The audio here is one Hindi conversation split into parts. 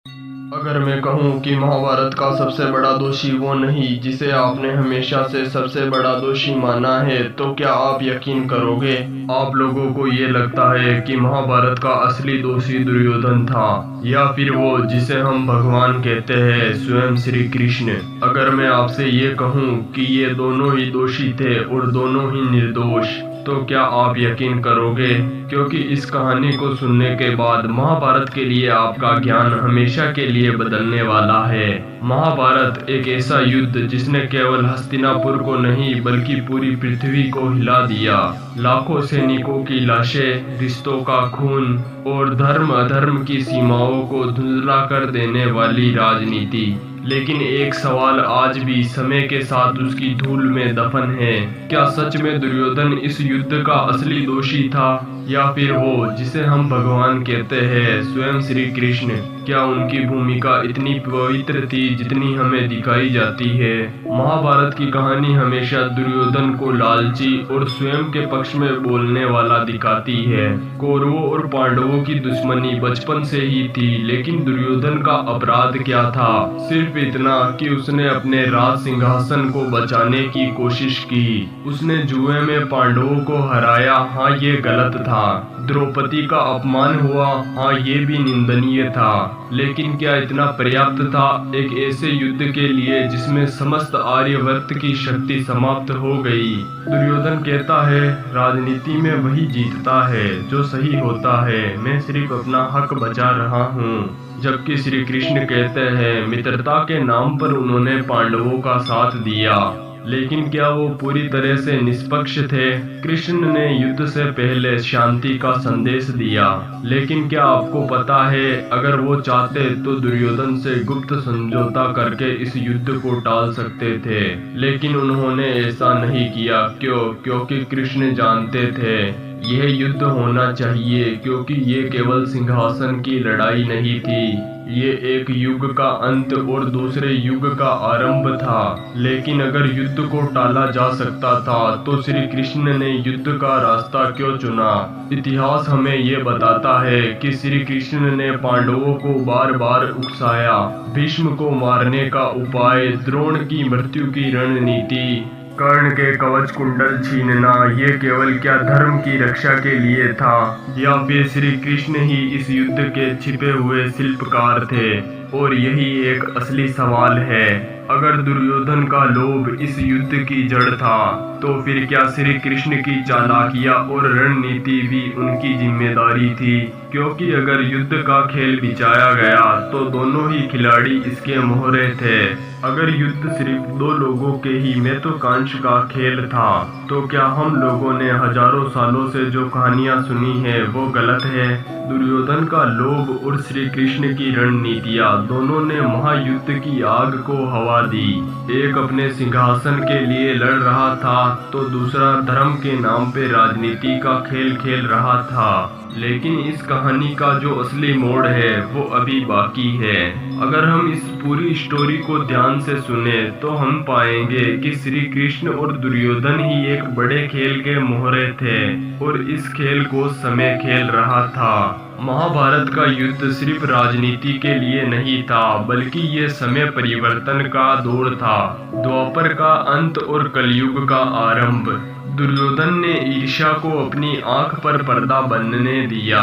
अगर मैं कहूँ कि महाभारत का सबसे बड़ा दोषी वो नहीं जिसे आपने हमेशा से सबसे बड़ा दोषी माना है, तो क्या आप यकीन करोगे? आप लोगों को ये लगता है कि महाभारत का असली दोषी दुर्योधन था, या फिर वो जिसे हम भगवान कहते हैं, स्वयं श्री कृष्ण। अगर मैं आपसे ये कहूँ कि ये दोनों ही दोषी थे और दोनों ही निर्दोष, तो क्या आप यकीन करोगे? क्योंकि इस कहानी को सुनने के बाद महाभारत के लिए आपका ज्ञान हमेशा के लिए बदलने वाला है। महाभारत एक ऐसा युद्ध जिसने केवल हस्तिनापुर को नहीं बल्कि पूरी पृथ्वी को हिला दिया। लाखों सैनिकों की लाशें, रिश्तों का खून और धर्म अधर्म की सीमाओं को धुंधला कर देने वाली राजनीति। लेकिन एक सवाल आज भी समय के साथ उसकी धूल में दफन है। क्या सच में दुर्योधन इस युद्ध का असली दोषी था, या फिर वो जिसे हम भगवान कहते हैं, स्वयं श्री कृष्ण? क्या उनकी भूमिका इतनी पवित्र थी जितनी हमें दिखाई जाती है? महाभारत की कहानी हमेशा दुर्योधन को लालची और स्वयं के पक्ष में बोलने वाला दिखाती है। कौरवों और पांडवों की दुश्मनी बचपन से ही थी, लेकिन दुर्योधन का अपराध क्या था? सिर्फ इतना कि उसने अपने राज सिंहासन को बचाने की कोशिश की। उसने जुए में पांडवों को हराया, हाँ ये गलत था। द्रौपदी का अपमान हुआ, हाँ ये भी निंदनीय था। लेकिन क्या इतना पर्याप्त था एक ऐसे युद्ध के लिए जिसमें समस्त आर्यवर्त की शक्ति समाप्त हो गई? दुर्योधन कहता है, राजनीति में वही जीतता है जो सही होता है, मैं सिर्फ अपना हक बचा रहा हूँ। जबकि श्री कृष्ण कहते हैं, मित्रता के नाम पर उन्होंने पांडवों का साथ दिया, लेकिन क्या वो पूरी तरह से निष्पक्ष थे? कृष्ण ने युद्ध से पहले शांति का संदेश दिया, लेकिन क्या आपको पता है, अगर वो चाहते तो दुर्योधन से गुप्त समझौता करके इस युद्ध को टाल सकते थे, लेकिन उन्होंने ऐसा नहीं किया। क्यों? क्योंकि कृष्ण जानते थे यह युद्ध होना चाहिए, क्योंकि ये केवल सिंहासन की लड़ाई नहीं थी, ये एक युग का अंत और दूसरे युग का आरंभ था। लेकिन अगर युद्ध को टाला जा सकता था तो श्री कृष्ण ने युद्ध का रास्ता क्यों चुना? इतिहास हमें ये बताता है कि श्री कृष्ण ने पांडवों को बार बार उकसाया, भीष्म को मारने का उपाय, द्रोण की मृत्यु की रणनीति, कर्ण के कवच कुंडल छीनना, ये केवल क्या धर्म की रक्षा के लिए था, या फिर श्री कृष्ण ही इस युद्ध के छिपे हुए शिल्पकार थे? और यही एक असली सवाल है। अगर दुर्योधन का लोभ इस युद्ध की जड़ था, तो फिर क्या श्री कृष्ण की चालाकियां और रणनीति भी उनकी जिम्मेदारी थी? क्योंकि अगर युद्ध का खेल बिछाया गया तो दोनों ही खिलाड़ी इसके मोहरे थे। अगर युद्ध सिर्फ दो लोगों के ही महत्वाकांक्षा का खेल था, तो क्या हम लोगों ने हजारों सालों से जो कहानियां सुनी है वो गलत है? दुर्योधन का लोभ और श्री कृष्ण की रणनीतियां दोनों ने महायुद्ध की आग को हवा दी। एक अपने सिंहासन के लिए लड़ रहा था तो दूसरा धर्म के नाम पे राजनीति का खेल खेल रहा था। लेकिन इस कहानी का जो असली मोड़ है वो अभी बाकी है। अगर हम इस पूरी स्टोरी को ध्यान से सुने तो हम पाएंगे कि श्री कृष्ण और दुर्योधन ही एक बड़े खेल के मोहरे थे, और इस खेल को समय खेल रहा था। महाभारत का युद्ध सिर्फ राजनीति के लिए नहीं था, बल्कि ये समय परिवर्तन का दौर था, द्वापर का अंत और कलयुग का आरंभ। दुर्योधन ने ईर्ष्या को अपनी आंख पर पर्दा बनने दिया।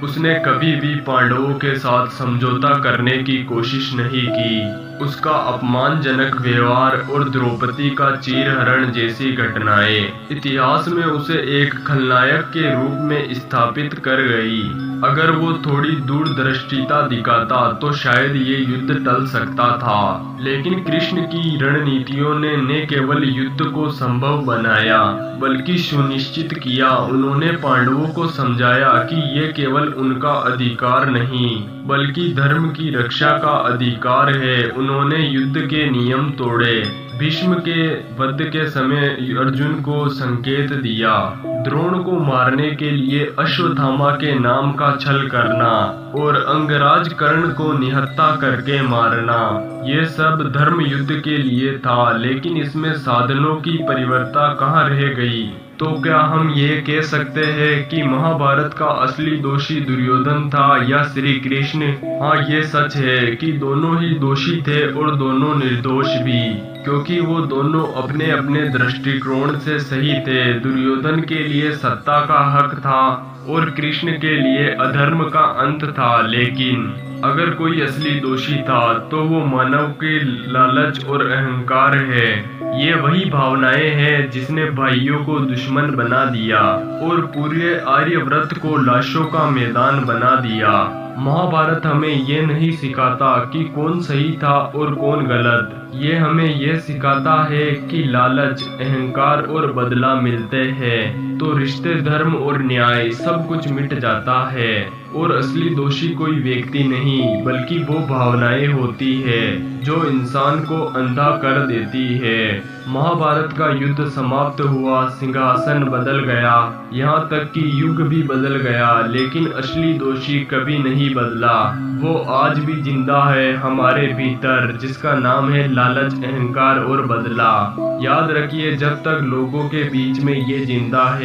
उसने कभी भी पांडवों के साथ समझौता करने की कोशिश नहीं की। उसका अपमानजनक व्यवहार और द्रौपदी का चीरहरण जैसी घटनाएं इतिहास में उसे एक खलनायक के रूप में स्थापित कर गई। अगर वो थोड़ी दूरदृष्टिता दिखाता तो शायद ये युद्ध टल सकता था, लेकिन कृष्ण की रणनीतियों ने न केवल युद्ध को संभव बनाया बल्कि सुनिश्चित किया। उन्होंने पांडवों को समझाया कि ये केवल उनका अधिकार नहीं बल्कि धर्म की रक्षा का अधिकार है। उन्होंने युद्ध के नियम तोड़े, भीष्म के वध के समय अर्जुन को संकेत दिया, द्रोण को मारने के लिए अश्वत्थामा के नाम का छल करना और अंगराज कर्ण को निहत्था करके मारना। ये सब धर्म युद्ध के लिए था, लेकिन इसमें साधनों की परिवर्तन कहाँ रह गई? तो क्या हम ये कह सकते हैं कि महाभारत का असली दोषी दुर्योधन था या श्री कृष्ण? हाँ, ये सच है कि दोनों ही दोषी थे और दोनों निर्दोष भी, क्योंकि वो दोनों अपने अपने दृष्टिकोण से सही थे। दुर्योधन के लिए सत्ता का हक था और कृष्ण के लिए अधर्म का अंत था। लेकिन अगर कोई असली दोषी था तो वो मानव के लालच और अहंकार है। ये वही भावनाएं हैं जिसने भाइयों को दुश्मन बना दिया और पूरे आर्यव्रत को लाशों का मैदान बना दिया। महाभारत हमें ये नहीं सिखाता कि कौन सही था और कौन गलत। ये हमें ये सिखाता है कि लालच, अहंकार और बदला मिलते हैं तो रिश्ते, धर्म और न्याय सब कुछ मिट जाता है। और असली दोषी कोई व्यक्ति नहीं बल्कि वो भावनाएं होती है जो इंसान को अंधा कर देती है। महाभारत का युद्ध समाप्त हुआ, सिंहासन बदल गया, यहाँ तक कि युग भी बदल गया, लेकिन असली दोषी कभी नहीं बदला। वो आज भी जिंदा है हमारे भीतर, जिसका नाम है लालच, अहंकार और बदला। याद रखिए, जब तक लोगों के बीच में ये जिंदा है